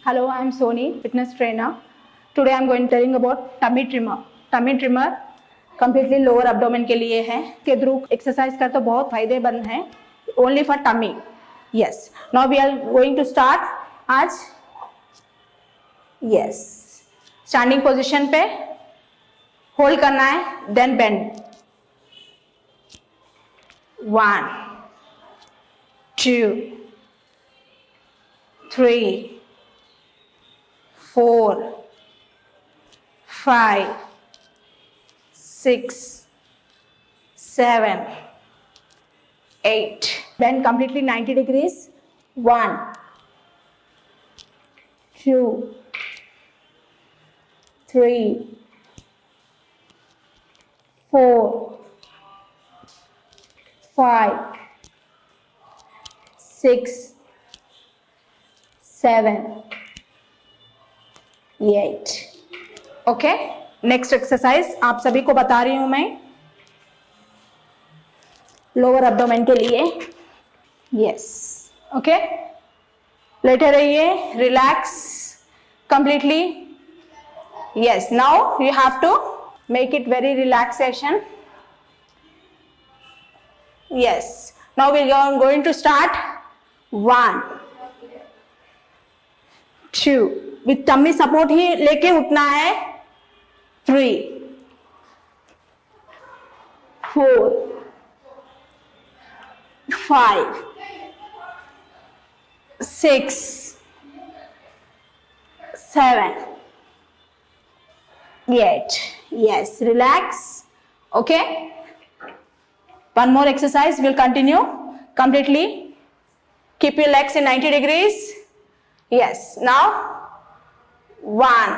Hello, I am Soni, fitness trainer. Today I am going to telling about tummy trimmer. Tummy trimmer completely lower abdomen के लिए है. के through exercise कर तो बहुत फायदेमंद है. Only for tummy. Yes. Now we are going to start. आज yes. Standing position पे hold करना है. Then bend. 1, 2, 3, 4, 5, 6, 7, 8. Bend completely 90 degrees. 1, 2, 3, 4, 5, 6, 7, 8. Okay, next exercise आप सभी को बता रही हूं मैं लोअर एब्डोमेन के लिए. यस, ओके, लेटे रहिए, relax completely. Yes, now you have to make it very relaxation. Yes. Now we are going to start. 1, 2. With tummy support ही लेके उठना है. 3, 4, 5, 6, 7, 8. Yes, relax. Okay. One more exercise will continue completely. Keep your legs in 90 degrees. Yes. Now 1,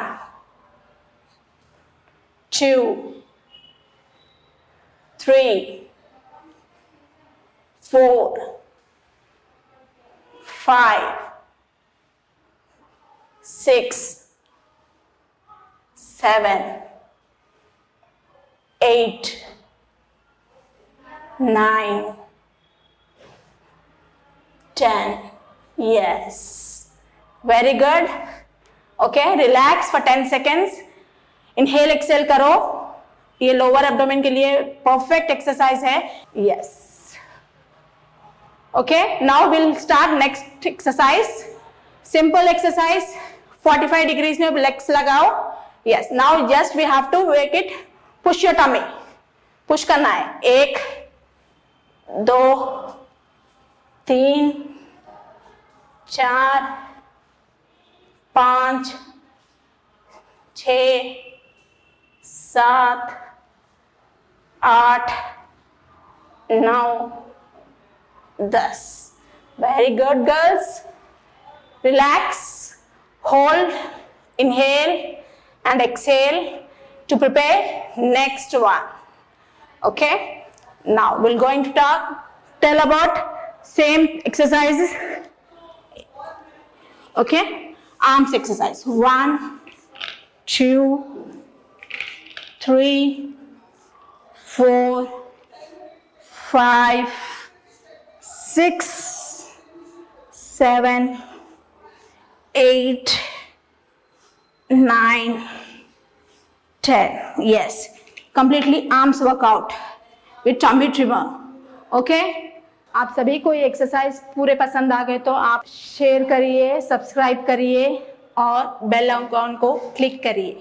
2, 3, 4, 5, 6, 7, 8, 9, 10. Yes, very good. Okay, relax for 10 seconds. Inhale, exhale करो. ये lower abdomen के लिए perfect exercise है. Yes. Okay, now we'll start next exercise. Simple exercise. 45 degrees में legs लगाओ. Yes, now just we have to make it push your tummy. Push करना है. 1, 2, 3, 4, 5, 6, 7, 8, 9, 10. Very good, girls. Relax, hold, inhale and exhale to prepare next one. Okay. Now we're going to tell about same exercises. Okay, arms exercise. 1, 2, 3, 4, 5, 6, 7, 8, 9, 10. Yes, completely arms workout with tummy trimmer. Okay? आप सभी को ये exercise पूरे पसंद आ गए तो आप share करिए, सब्सक्राइब करिए और बेल आइकन को क्लिक करिए.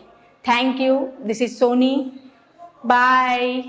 Thank you. This is Soni. Bye.